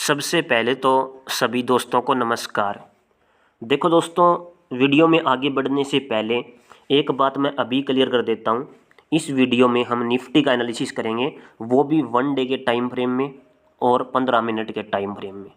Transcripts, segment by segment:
सबसे पहले तो सभी दोस्तों को नमस्कार। देखो दोस्तों, वीडियो में आगे बढ़ने से पहले एक बात मैं अभी क्लियर कर देता हूँ। इस वीडियो में हम निफ्टी का एनालिसिस करेंगे, वो भी 1 डे के टाइम फ्रेम में और 15 मिनट के टाइम फ्रेम में।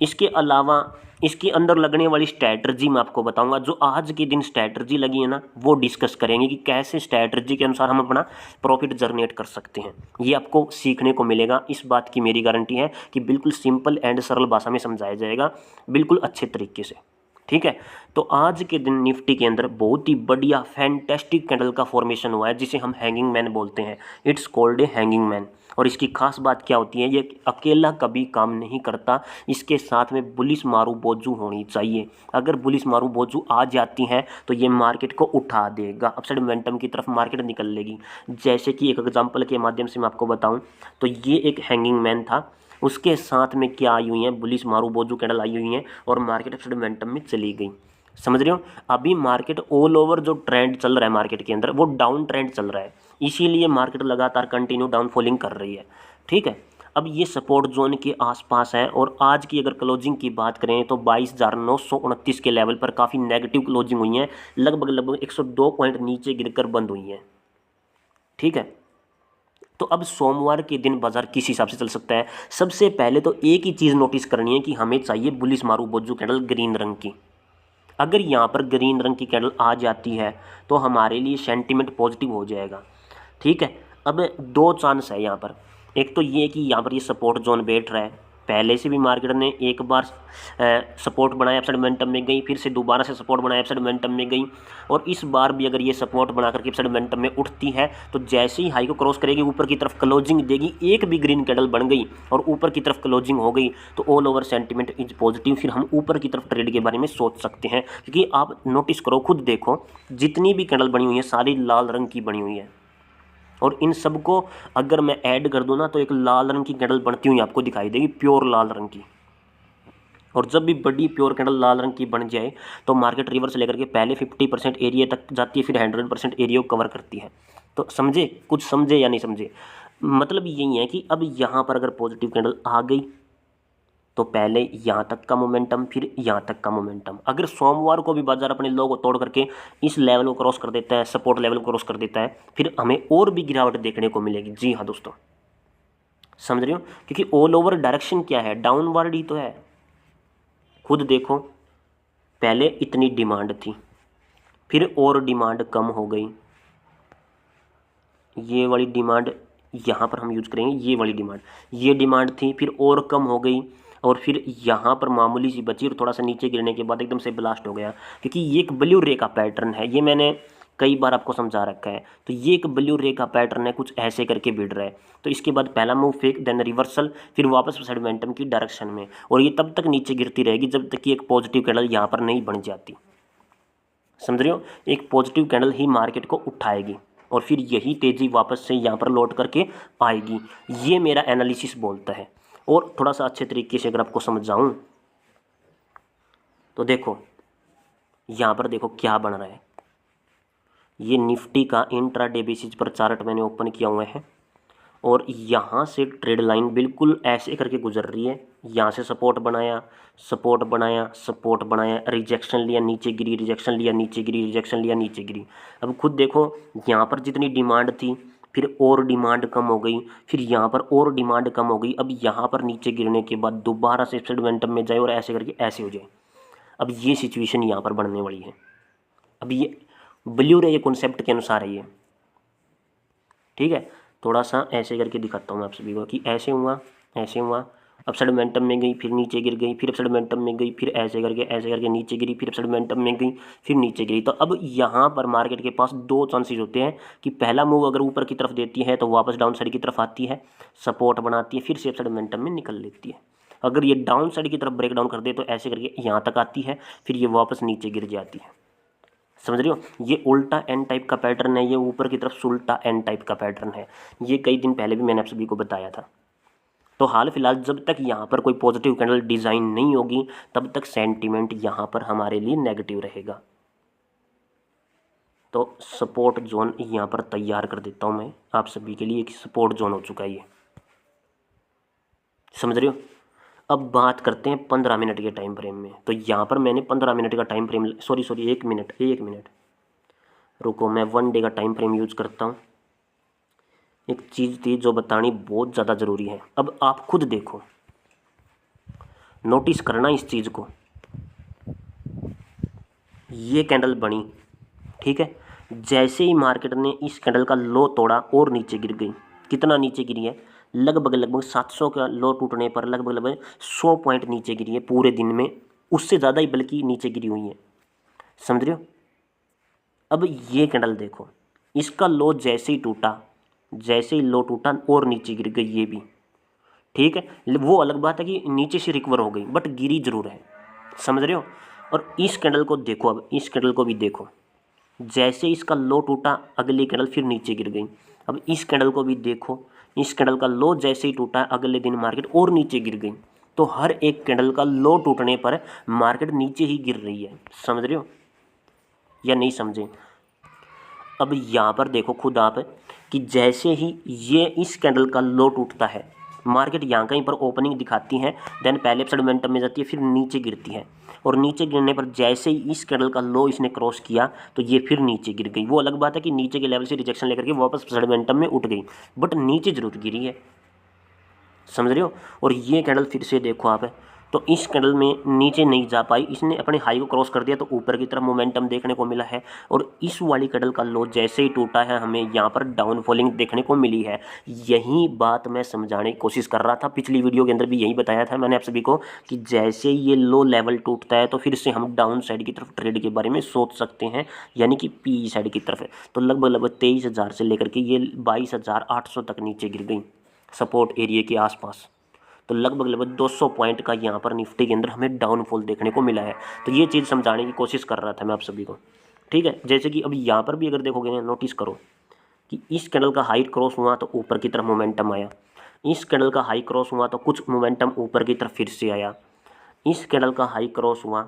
इसके अलावा इसके अंदर लगने वाली स्ट्रैटेजी मैं आपको बताऊंगा। जो आज के दिन स्ट्रैटेजी लगी है ना, वो डिस्कस करेंगे कि कैसे स्ट्रैटेजी के अनुसार हम अपना प्रॉफिट जनरेट कर सकते हैं। ये आपको सीखने को मिलेगा। इस बात की मेरी गारंटी है कि बिल्कुल सिंपल एंड सरल भाषा में समझाया जाएगा, बिल्कुल अच्छे तरीके से। ठीक है, तो आज के दिन निफ्टी के अंदर बहुत ही बढ़िया फैंटेस्टिक कैंडल का फॉर्मेशन हुआ है, जिसे हम हैंगिंग मैन बोलते हैं। It's called a hanging man. और इसकी खास बात क्या होती है, ये अकेला कभी काम नहीं करता, इसके साथ में बुलिश मारू बोझू होनी चाहिए। अगर बुलिश मारू बोझू आ जाती हैं तो ये मार्केट को उठा देगा, अपसाइड मोमेंटम की तरफ मार्केट निकल लेगी। जैसे कि एक एग्जांपल के माध्यम से मैं आपको बताऊं तो ये एक हैंगिंग मैन था, उसके साथ में क्या आई हुई है, बुलिश मारू बोझू कैंडल आई हुई है और मार्केट अपसाइड मोमेंटम में चली गई। समझ रहे हो, अभी मार्केट ऑल ओवर जो ट्रेंड चल रहा है मार्केट के अंदर, वो डाउन ट्रेंड चल रहा है, इसीलिए मार्केट लगातार कंटिन्यू डाउन फॉलिंग कर रही है। ठीक है, अब ये सपोर्ट जोन के आसपास है और आज की अगर क्लोजिंग की बात करें तो 22,929 के लेवल पर काफ़ी नेगेटिव क्लोजिंग हुई है, लगभग 102 पॉइंट नीचे गिरकर बंद हुई है। ठीक है, तो अब सोमवार के दिन बाजार किस हिसाब से चल सकता है। सबसे पहले तो एक ही चीज़ नोटिस करनी है कि हमें चाहिए बुलिश मारू बोझू कैंडल ग्रीन रंग की। अगर यहाँ पर ग्रीन रंग की कैंडल आ जाती है तो हमारे लिए सेंटीमेंट पॉजिटिव हो जाएगा। ठीक है, अब दो चांस है यहाँ पर। एक तो ये कि यहाँ पर ये सपोर्ट जोन बैठ रहा है, पहले से भी मार्केट ने एक बार सपोर्ट बनाया, अपसाइड मोमेंटम में गई, फिर से दोबारा से सपोर्ट बनाया, अपसाइड मोमेंटम में गई, और इस बार भी अगर ये सपोर्ट बना करके अपसाइड मोमेंटम में उठती है तो जैसे ही हाई को क्रॉस करेगी ऊपर की तरफ क्लोजिंग देगी, एक भी ग्रीन कैंडल बन गई और ऊपर की तरफ क्लोजिंग हो गई तो all over sentiment is positive. फिर हम ऊपर की तरफ ट्रेड के बारे में सोच सकते हैं, क्योंकि आप नोटिस करो, खुद देखो, जितनी भी कैंडल बनी हुई है सारी लाल रंग की बनी हुई है, और इन सबको अगर मैं ऐड कर दूं ना तो एक लाल रंग की कैंडल बनती हुई आपको दिखाई देगी, प्योर लाल रंग की। और जब भी बड़ी प्योर कैंडल लाल रंग की बन जाए तो मार्केट रिवर्स लेकर के पहले 50% एरिया तक जाती है, फिर 100% एरिया को कवर करती है। तो समझे, कुछ समझे या नहीं समझे? मतलब यही है कि अब यहाँ पर अगर पॉजिटिव कैंडल आ गई तो पहले यहाँ तक का मोमेंटम, फिर यहाँ तक का मोमेंटम। अगर सोमवार को भी बाजार अपने लो को तोड़ करके इस लेवल को क्रॉस कर देता है, सपोर्ट लेवल को क्रॉस कर देता है, फिर हमें और भी गिरावट देखने को मिलेगी। जी हाँ दोस्तों, समझ रहे हो, क्योंकि ऑल ओवर डायरेक्शन क्या है, डाउनवर्ड ही तो है। खुद देखो, पहले इतनी डिमांड थी, फिर और डिमांड कम हो गई, ये वाली डिमांड यहाँ पर हम यूज करेंगे, ये वाली डिमांड, ये डिमांड थी, फिर और कम हो गई, और फिर यहाँ पर मामूली सी बची और थोड़ा सा नीचे गिरने के बाद एकदम से ब्लास्ट हो गया। क्योंकि ये एक ब्लू रे का पैटर्न है, ये मैंने कई बार आपको समझा रखा है। तो ये एक ब्लू रे का पैटर्न है, कुछ ऐसे करके भिड़ रहा है। तो इसके बाद पहला मूव फेक, देन रिवर्सल, फिर वापस साइड मोमेंटम की डायरेक्शन में, और ये तब तक नीचे गिरती रहेगी जब तक कि एक पॉजिटिव कैंडल यहाँ पर नहीं बन जाती। समझ रहे हो, एक पॉजिटिव कैंडल ही मार्केट को उठाएगी और फिर यही तेज़ी वापस से यहाँ पर लौट करके आएगी। ये मेरा एनालिसिस बोलता है। और थोड़ा सा अच्छे तरीके से अगर आपको समझाऊं तो देखो, यहाँ पर देखो क्या बन रहा है। ये निफ्टी का इंट्राडे बेसिस पर चार्ट मैंने ओपन किया हुआ है और यहाँ से ट्रेड लाइन बिल्कुल ऐसे करके गुजर रही है। यहाँ से सपोर्ट बनाया, सपोर्ट बनाया, सपोर्ट बनाया, रिजेक्शन लिया, नीचे गिरी, रिजेक्शन लिया, नीचे गिरी, रिजेक्शन लिया, नीचे गिरी। अब खुद देखो, यहाँ पर जितनी डिमांड थी फिर और डिमांड कम हो गई, फिर यहाँ पर और डिमांड कम हो गई। अब यहाँ पर नीचे गिरने के बाद दोबारा से मोमेंटम में जाए और ऐसे करके ऐसे हो जाए। अब ये सिचुएशन यहाँ पर बनने वाली है। अब ये ब्लू रे कॉन्सेप्ट के अनुसार है ये। ठीक है, थोड़ा सा ऐसे करके दिखाता हूँ मैं आप सभी को कि ऐसे हुआ, ऐसे हुआ, अपसाइड मोमेंटम में गई, फिर नीचे गिर गई, फिर अपसाइड मोमेंटम में गई, फिर ऐसे करके नीचे गिरी, फिर अपसाइड मोमेंटम में गई, फिर नीचे गिरी। तो अब यहाँ पर मार्केट के पास दो चांसेस होते हैं कि पहला मूव अगर ऊपर की तरफ देती है तो वापस डाउन साइड की तरफ आती है, सपोर्ट बनाती है, फिर से अपसाइड मोमेंटम में निकल लेती है। अगर ये डाउन साइड की तरफ ब्रेक डाउन कर दे तो ऐसे करके यहाँ तक आती है, फिर ये वापस नीचे गिर जाती है। समझ रहे हो, ये उल्टा एन टाइप का पैटर्न है, ये ऊपर की तरफ उल्टा एन टाइप का पैटर्न है। ये कई दिन पहले भी मैंने आप सभी को बताया था। तो हाल फिलहाल जब तक यहाँ पर कोई पॉजिटिव कैंडल डिज़ाइन नहीं होगी तब तक सेंटीमेंट यहाँ पर हमारे लिए नेगेटिव रहेगा। तो सपोर्ट जोन यहाँ पर तैयार कर देता हूँ मैं आप सभी के लिए, एक सपोर्ट जोन हो चुका है ये। समझ रहे हो, अब बात करते हैं 15 मिनट के टाइम फ्रेम में। तो यहाँ पर मैंने 15 मिनट का टाइम फ्रेम, सॉरी 1 मिनट रुको, मैं 1 डे का टाइम फ्रेम यूज करता हूँ। एक चीज़ थी जो बतानी बहुत ज़्यादा ज़रूरी है। अब आप खुद देखो, नोटिस करना इस चीज़ को। ये कैंडल बनी, ठीक है, जैसे ही मार्केट ने इस कैंडल का लो तोड़ा और नीचे गिर गई। कितना नीचे गिरी है? लगभग 700 का लो टूटने पर लगभग 100 पॉइंट नीचे गिरी है पूरे दिन में, उससे ज़्यादा ही बल्कि नीचे गिरी हुई है। समझ रहे हो? अब ये कैंडल देखो, इसका लो जैसे ही लो टूटा और नीचे गिर गई ये भी, ठीक है। वो अलग बात है कि नीचे से रिकवर हो गई, बट गिरी जरूर है। समझ रहे हो? और इस कैंडल को देखो, अब इस कैंडल को भी देखो, जैसे इसका लो टूटा अगली कैंडल फिर नीचे गिर गई। अब इस कैंडल को भी देखो, इस कैंडल का लो जैसे ही टूटा अगले दिन मार्केट और नीचे गिर गई। तो हर एक कैंडल का लो टूटने पर मार्केट नीचे ही गिर रही है। समझ रहे हो या नहीं समझे? अब यहाँ पर देखो खुद आप कि जैसे ही ये इस कैंडल का लो टूटता है, मार्केट यहाँ कहीं पर ओपनिंग दिखाती है, देन पहले अपसाइड मोमेंटम में जाती है, फिर नीचे गिरती है, और नीचे गिरने पर जैसे ही इस कैंडल का लो इसने क्रॉस किया तो ये फिर नीचे गिर गई। वो अलग बात है कि नीचे के लेवल से रिजेक्शन लेकर के वापस अपसाइड मोमेंटम में उठ गई, बट नीचे जरूर गिरी है। समझ रहे हो? और ये कैंडल फिर से देखो आप, तो इस कैंडल में नीचे नहीं जा पाई, इसने अपने हाई को क्रॉस कर दिया तो ऊपर की तरफ मोमेंटम देखने को मिला है। और इस वाली कैंडल का लो जैसे ही टूटा है, हमें यहाँ पर डाउनफॉलिंग देखने को मिली है। यही बात मैं समझाने की कोशिश कर रहा था, पिछली वीडियो के अंदर भी यही बताया था मैंने आप सभी को कि जैसे ही ये लो लेवल टूटता है तो फिर से हम डाउन साइड की तरफ ट्रेड के बारे में सोच सकते हैं, यानी कि पी साइड की तरफ है। तो लगभग 23,000 से लेकर के ये 22,800 तक नीचे गिर गई सपोर्ट एरिया के आसपास। तो लगभग 200 पॉइंट का यहाँ पर निफ्टी के अंदर हमें डाउनफॉल देखने को मिला है। तो ये चीज़ समझाने की कोशिश कर रहा था मैं आप सभी को, ठीक है। जैसे कि अब यहाँ पर भी अगर देखोगे ना, नोटिस करो कि इस कैंडल का हाई क्रॉस हुआ तो ऊपर की तरफ मोमेंटम आया, इस कैंडल का हाई क्रॉस हुआ तो कुछ मोमेंटम ऊपर की तरफ फिर से आया, इस कैंडल का हाई क्रॉस हुआ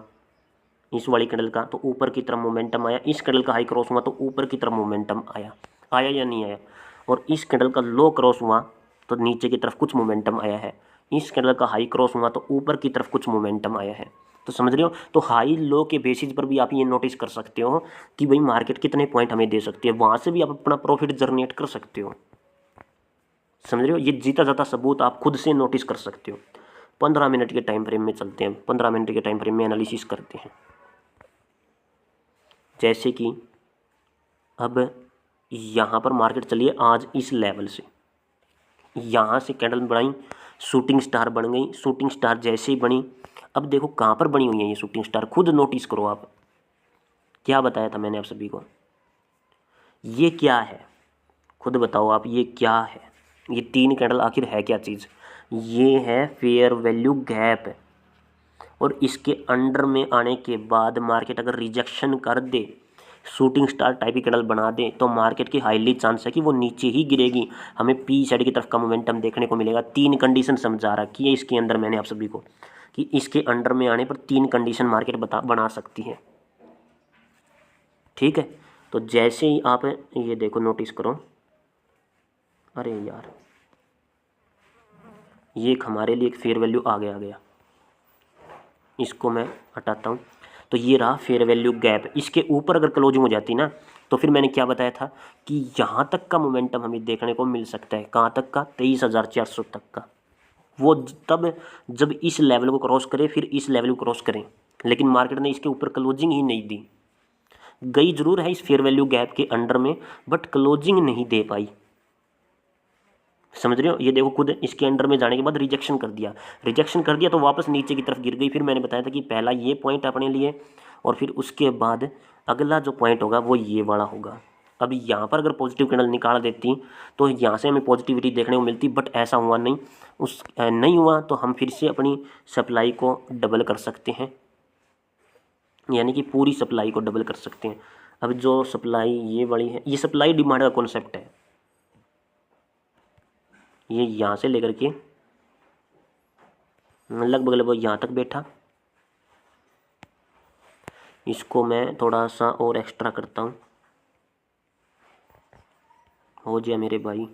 इस वाली कैंडल का तो ऊपर की तरफ मोमेंटम आया, इस कैंडल का हाई क्रॉस हुआ तो ऊपर की तरफ मोमेंटम आया या नहीं आया, और इस कैंडल का लो क्रॉस हुआ तो नीचे की तरफ कुछ मोमेंटम आया है, इस कैंडल का हाई क्रॉस हुआ तो ऊपर की तरफ कुछ मोमेंटम आया है। तो समझ रहे हो? तो हाई लो के बेसिस पर भी आप ये नोटिस कर सकते हो कि भाई मार्केट कितने पॉइंट हमें दे सकती है, वहाँ से भी आप अपना प्रॉफिट जनरेट कर सकते हो। समझ रहे हो? ये जीता जाता सबूत आप खुद से नोटिस कर सकते हो। 15 मिनट के टाइम फ्रेम में चलते हैं, 15 मिनट के टाइम फ्रेम में एनालिसिस करते हैं। जैसे कि अब यहाँ पर मार्केट चलिए आज इस लेवल से, यहाँ से कैंडल बनाई, शूटिंग स्टार बन गई। शूटिंग स्टार जैसे ही बनी, अब देखो कहाँ पर बनी हुई है ये शूटिंग स्टार, खुद नोटिस करो आप। क्या बताया था मैंने आप सभी को? ये क्या है? खुद बताओ आप, ये क्या है? ये 3 कैंडल आखिर है क्या चीज़? ये है फेयर वैल्यू गैप, और इसके अंडर में आने के बाद मार्केट अगर रिजेक्शन कर दे, शूटिंग स्टार टाइप की कैंडल बना दे, तो मार्केट की हाईली चांस है कि वो नीचे ही गिरेगी, हमें पी साइड की तरफ का मोमेंटम देखने को मिलेगा। 3 कंडीशन समझा रखी है इसके अंदर मैंने आप सभी को कि इसके अंडर में आने पर 3 कंडीशन मार्केट बना सकती है, ठीक है। तो जैसे ही आप ये देखो, नोटिस करो, अरे यार ये एक हमारे लिए एक फेयर वैल्यू आ गया, इसको मैं हटाता हूँ। तो ये रहा फेयर वैल्यू गैप, इसके ऊपर अगर क्लोजिंग हो जाती ना, तो फिर मैंने क्या बताया था कि यहाँ तक का मोमेंटम हमें देखने को मिल सकता है। कहाँ तक का? 23,400 तक का। वो तब जब इस लेवल को क्रॉस करे, फिर इस लेवल को क्रॉस करें, लेकिन मार्केट ने इसके ऊपर क्लोजिंग ही नहीं दी। गई जरूर है इस फेयर वैल्यू गैप के अंडर में, बट क्लोजिंग नहीं दे पाई। समझ रहे हो? ये देखो खुद इसके अंडर में जाने के बाद रिजेक्शन कर दिया तो वापस नीचे की तरफ गिर गई। फिर मैंने बताया था कि पहला ये पॉइंट अपने लिए, और फिर उसके बाद अगला जो पॉइंट होगा वो ये वाला होगा। अब यहाँ पर अगर पॉजिटिव कैंडल निकाल देती तो यहाँ से हमें पॉजिटिविटी देखने को मिलती, बट ऐसा हुआ नहीं। नहीं हुआ तो हम फिर से अपनी सप्लाई को डबल कर सकते हैं, यानी कि पूरी सप्लाई को डबल कर सकते हैं। अब जो सप्लाई ये वाली है, ये सप्लाई डिमांड का कॉन्सेप्ट है। ये यहाँ से लेकर के लगभग यहाँ तक बैठा, इसको मैं थोड़ा सा और एक्स्ट्रा करता हूँ, हो जाए मेरे भाई।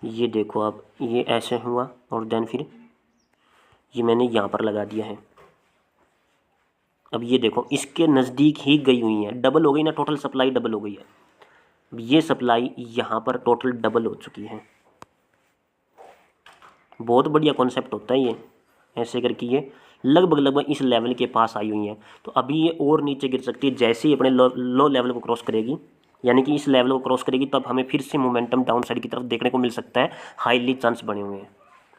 ये देखो आप, ये ऐसे हुआ और देन फिर ये मैंने यहाँ पर लगा दिया है। अब ये देखो इसके नज़दीक ही गई हुई है, डबल हो गई ना, टोटल सप्लाई डबल हो गई है। अब ये सप्लाई यहाँ पर टोटल डबल हो चुकी है। बहुत बढ़िया कॉन्सेप्ट होता है ये, ऐसे करके ये लगभग इस लेवल के पास आई हुई है। तो अभी ये और नीचे गिर सकती है, जैसे ही अपने लो लेवल को क्रॉस करेगी, यानी कि इस लेवल को क्रॉस करेगी, तब हमें फिर से मोमेंटम डाउन साइड की तरफ देखने को मिल सकता है। हाईली चांस बने हुए हैं,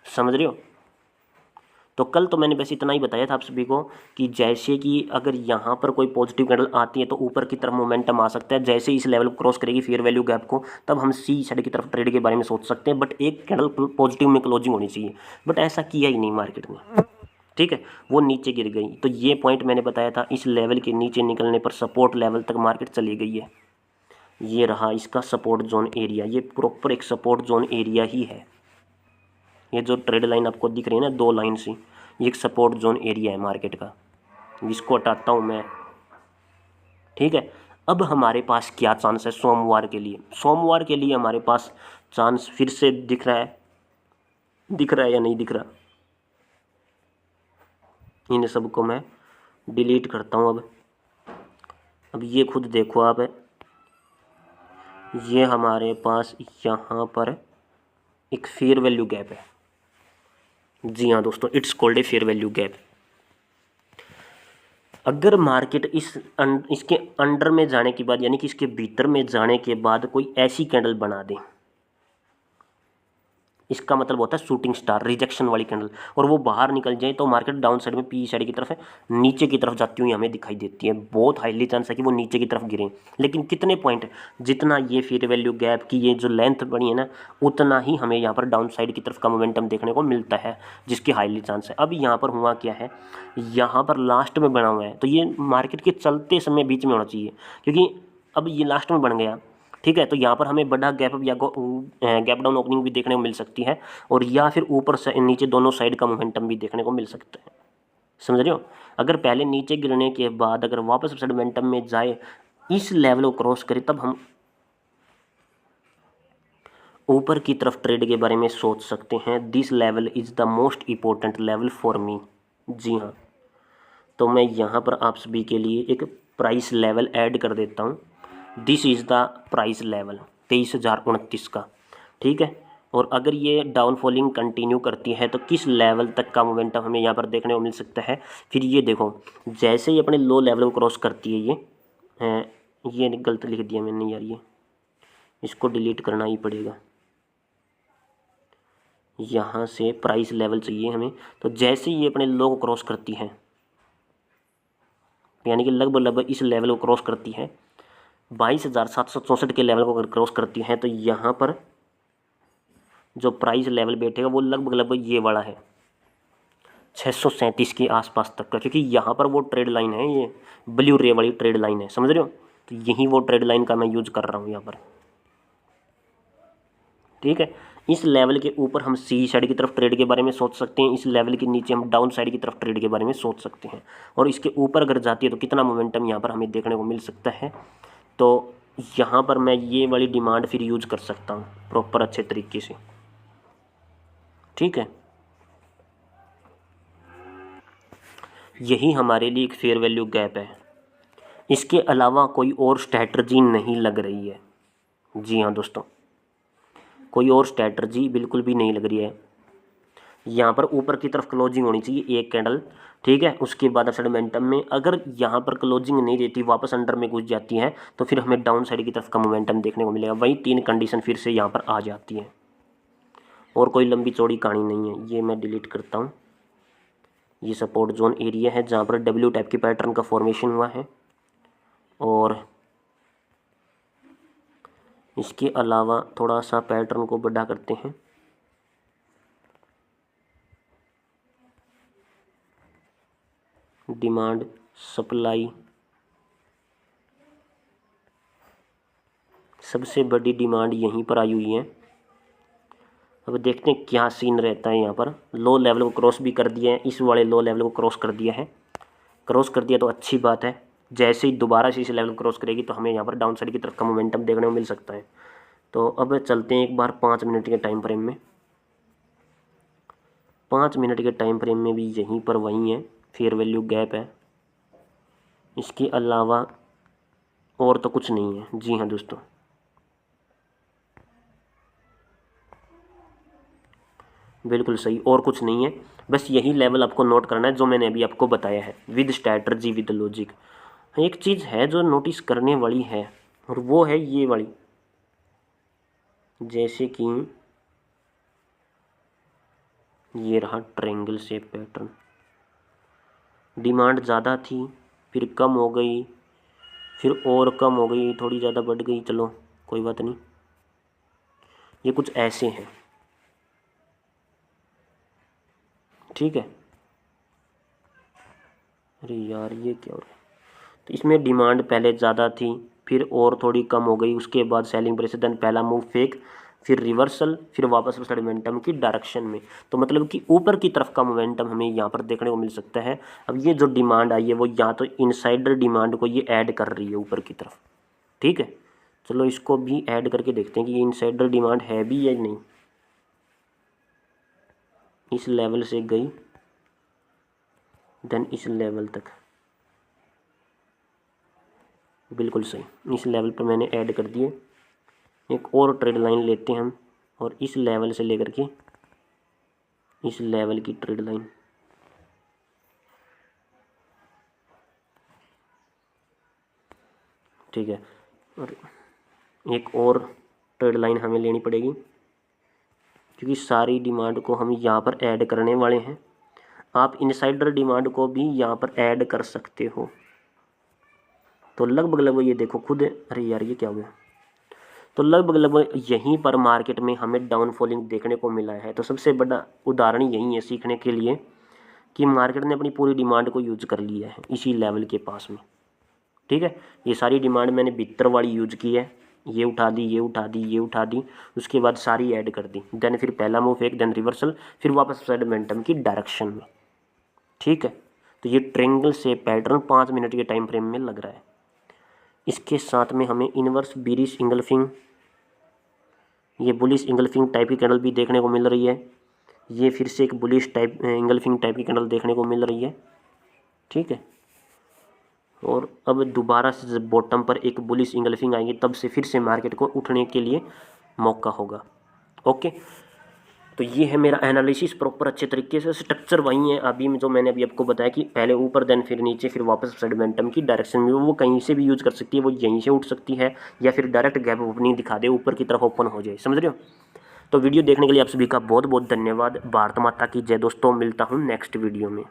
समझ रहे हो। तो कल तो मैंने बस इतना ही बताया था आप सभी को कि जैसे कि अगर यहाँ पर कोई पॉजिटिव कैंडल आती है तो ऊपर की तरफ मोमेंटम आ सकता है। जैसे इस लेवल को क्रॉस करेगी फेयर वैल्यू गैप को, तब हम सी साइड की तरफ ट्रेड के बारे में सोच सकते हैं। बट एक कैंडल पॉजिटिव में क्लोजिंग होनी चाहिए, बट ऐसा किया ही नहीं मार्केट ने, ठीक है, वो नीचे गिर गई। तो ये पॉइंट मैंने बताया था, इस लेवल के नीचे निकलने पर सपोर्ट लेवल तक मार्केट चली गई है। ये रहा इसका सपोर्ट जोन एरिया, ये प्रॉपर एक सपोर्ट जोन एरिया ही है। ये जो ट्रेड लाइन आपको दिख रही है ना, दो लाइन सी, ये एक सपोर्ट जोन एरिया है मार्केट का, जिसको हटाता हूँ मैं, ठीक है। अब हमारे पास क्या चांस है सोमवार के लिए? सोमवार के लिए हमारे पास चांस फिर से दिख रहा है या नहीं दिख रहा? इन सबको मैं डिलीट करता हूँ। अब ये खुद देखो आप, ये हमारे पास यहाँ पर एक फेयर वैल्यू गैप है। जी हाँ दोस्तों, it's called a fair value gap. अगर मार्केट इसके अंडर में जाने के बाद, यानी कि इसके भीतर में जाने के बाद कोई ऐसी कैंडल बना दे, इसका मतलब होता है शूटिंग स्टार, रिजेक्शन वाली कैंडल, और वो बाहर निकल जाए तो मार्केट डाउन साइड में पी साइड की तरफ है, नीचे की तरफ जाती हुई हमें दिखाई देती है। बहुत हाईली चांस है कि वो नीचे की तरफ गिरे, लेकिन कितने पॉइंट, जितना ये फेयर वैल्यू गैप की ये जो लेंथ बनी है ना, उतना ही हमें यहाँ पर डाउन साइड की तरफ का मोमेंटम देखने को मिलता है, जिसकी हाईली चांस है। अब यहाँ पर हुआ क्या है, यहाँ पर लास्ट में बना हुआ है, तो ये मार्केट के चलते समय बीच में होना चाहिए, क्योंकि अब ये लास्ट में बन गया, ठीक है। तो यहाँ पर हमें बड़ा गैप या गैप डाउन ओपनिंग भी देखने को मिल सकती है, और या फिर ऊपर से नीचे दोनों साइड का मोमेंटम भी देखने को मिल सकता है, समझ रहे हो। अगर पहले नीचे गिरने के बाद अगर वापस साइड मोमेंटम में जाए, इस लेवल को क्रॉस करे, तब हम ऊपर की तरफ ट्रेड के बारे में सोच सकते हैं। This level is the most important level for me. जी हाँ, तो मैं यहाँ पर आप सभी के लिए एक प्राइस लेवल ऐड कर देता हूँ। This is the price level 23,029 का, ठीक है। और अगर ये डाउनफॉलिंग कंटिन्यू करती है तो किस लेवल तक का मोमेंटम हमें यहाँ पर देखने को मिल सकता है? फिर ये देखो, जैसे ही अपने लो लेवल को क्रॉस करती है, ये गलत लिख दिया मैंने यार, ये इसको डिलीट करना ही पड़ेगा। यहाँ से प्राइस लेवल चाहिए हमें, तो जैसे ही ये अपने लो को क्रॉस करती है, यानी कि लगभग इस लेवल को क्रॉस करती है, 22,764 के लेवल को अगर क्रॉस करती है, तो यहाँ पर जो प्राइस लेवल बैठेगा वो लगभग ये वाला है, 637 के आसपास तक का, क्योंकि यहाँ पर वो ट्रेड लाइन है, ये ब्लू रे वाली ट्रेड लाइन है, समझ रहे हो। तो यही वो ट्रेड लाइन का मैं यूज कर रहा हूँ यहाँ पर, ठीक है। इस लेवल के ऊपर हम सी साइड की तरफ ट्रेड के बारे में सोच सकते हैं, इस लेवल के नीचे हम डाउन साइड की तरफ ट्रेड के बारे में सोच सकते हैं, और इसके ऊपर अगर जाती है तो कितना मोमेंटम यहाँ पर हमें देखने को मिल सकता है। तो यहाँ पर मैं ये वाली डिमांड फिर यूज कर सकता हूँ प्रॉपर अच्छे तरीके से, ठीक है। यही हमारे लिए एक फेयर वैल्यू गैप है, इसके अलावा कोई और स्ट्रैटर्जी नहीं लग रही है। जी हाँ दोस्तों, कोई और स्ट्रैटर्जी बिल्कुल भी नहीं लग रही है। यहाँ पर ऊपर की तरफ क्लोजिंग होनी चाहिए एक कैंडल, ठीक है। उसके बाद अपसाइड मोमेंटम में अगर यहाँ पर क्लोजिंग नहीं देती, वापस अंडर में घुस जाती है, तो फिर हमें डाउन साइड की तरफ का मोमेंटम देखने को मिलेगा। वही तीन कंडीशन फिर से यहाँ पर आ जाती है, और कोई लंबी चौड़ी कहानी नहीं है। ये मैं डिलीट करता हूँ। ये सपोर्ट जोन एरिया है जहाँ पर डब्ल्यू टाइप के पैटर्न का फॉर्मेशन हुआ है, और इसके अलावा थोड़ा सा पैटर्न को बड़ा करते हैं। डिमांड सप्लाई, सबसे बड़ी डिमांड यहीं पर आई हुई है। अब देखते हैं क्या सीन रहता है। यहाँ पर लो लेवल को क्रॉस भी कर दिया है, इस वाले लो लेवल को क्रॉस कर दिया है। क्रॉस कर दिया तो अच्छी बात है, जैसे ही दोबारा से इस लेवल को क्रॉस करेगी तो हमें यहाँ पर डाउन साइड की तरफ का मोमेंटम देखने को मिल सकता है। तो अब चलते हैं एक बार 5 मिनट के टाइम फ्रेम में। 5 मिनट के टाइम फ्रेम में भी यहीं पर वही है, फेयर वैल्यू गैप है, इसके अलावा और तो कुछ नहीं है। जी हाँ दोस्तों, बिल्कुल सही, और कुछ नहीं है, बस यही लेवल आपको नोट करना है जो मैंने अभी आपको बताया है, विद स्ट्रैटर्जी विद लॉजिक। एक चीज़ है जो नोटिस करने वाली है, और वो है ये वाली, जैसे कि ये रहा ट्रायंगल शेप पैटर्न, डिमांड ज़्यादा थी, फिर कम हो गई, फिर और कम हो गई, थोड़ी ज़्यादा बढ़ गई, चलो कोई बात नहीं। ये कुछ ऐसे हैं, ठीक है। अरे यार ये क्या हो रहा है, तो इसमें डिमांड पहले ज़्यादा थी, फिर और थोड़ी कम हो गई, उसके बाद सेलिंग प्रेशर, देन पहला मूव फेक, फिर रिवर्सल, फिर वापस मोमेंटम की डायरेक्शन में। तो मतलब कि ऊपर की तरफ का मोमेंटम हमें यहाँ पर देखने को मिल सकता है। अब ये जो डिमांड आई है वो या तो इनसाइडर डिमांड को ये ऐड कर रही है ऊपर की तरफ, ठीक है। चलो इसको भी ऐड करके देखते हैं कि ये इनसाइडर डिमांड है भी या नहीं। इस लेवल से गई, देन इस लेवल तक, बिल्कुल सही, इस लेवल पर मैंने ऐड कर दिए। एक और ट्रेड लाइन लेते हैं हम, और इस लेवल से लेकर के इस लेवल की ट्रेड लाइन, ठीक है। और एक और ट्रेड लाइन हमें लेनी पड़ेगी, क्योंकि सारी डिमांड को हम यहाँ पर ऐड करने वाले हैं। आप इनसाइडर डिमांड को भी यहाँ पर ऐड कर सकते हो। तो लगभग ये देखो खुद, अरे यार ये क्या हो गया, तो लगभग यहीं पर मार्केट में हमें डाउनफॉलिंग देखने को मिला है। तो सबसे बड़ा उदाहरण यही है सीखने के लिए कि मार्केट ने अपनी पूरी डिमांड को यूज कर लिया है इसी लेवल के पास में, ठीक है। ये सारी डिमांड मैंने भीतर वाली यूज की है, ये उठा दी, ये उठा दी, ये उठा दी, उसके बाद सारी ऐड कर दी, देन फिर पहला मूव एक, देन रिवर्सल, फिर वापस साइड मोमेंटम की डायरेक्शन में, ठीक है। तो ये ट्रायंगल से पैटर्न 5 मिनट के टाइम फ्रेम में लग रहा है। इसके साथ में हमें इनवर्स बीरिश इंगल्फिंग, ये बुलिश इंगल्फिंग टाइप की कैंडल भी देखने को मिल रही है। ये फिर से एक बुलिश टाइप इंगल्फिंग टाइप की कैंडल देखने को मिल रही है, ठीक है। और अब दोबारा से जब बॉटम पर एक बुलिश इंगल्फिंग आएगी तब से फिर से मार्केट को उठने के लिए मौका होगा। ओके, तो ये है मेरा एनालिसिस प्रॉपर अच्छे तरीके से। स्ट्रक्चर वही है अभी जो मैंने अभी आपको बताया कि पहले ऊपर देन फिर नीचे फिर वापस मोमेंटम की डायरेक्शन में, वो कहीं से भी यूज़ कर सकती है, वो यहीं से उठ सकती है या फिर डायरेक्ट गैप ओपनिंग दिखा दे, ऊपर की तरफ ओपन हो जाए, समझ रहे हो। तो वीडियो देखने के लिए आप सभी का बहुत बहुत धन्यवाद। भारत माता की जय दोस्तों, मिलता हूँ नेक्स्ट वीडियो में।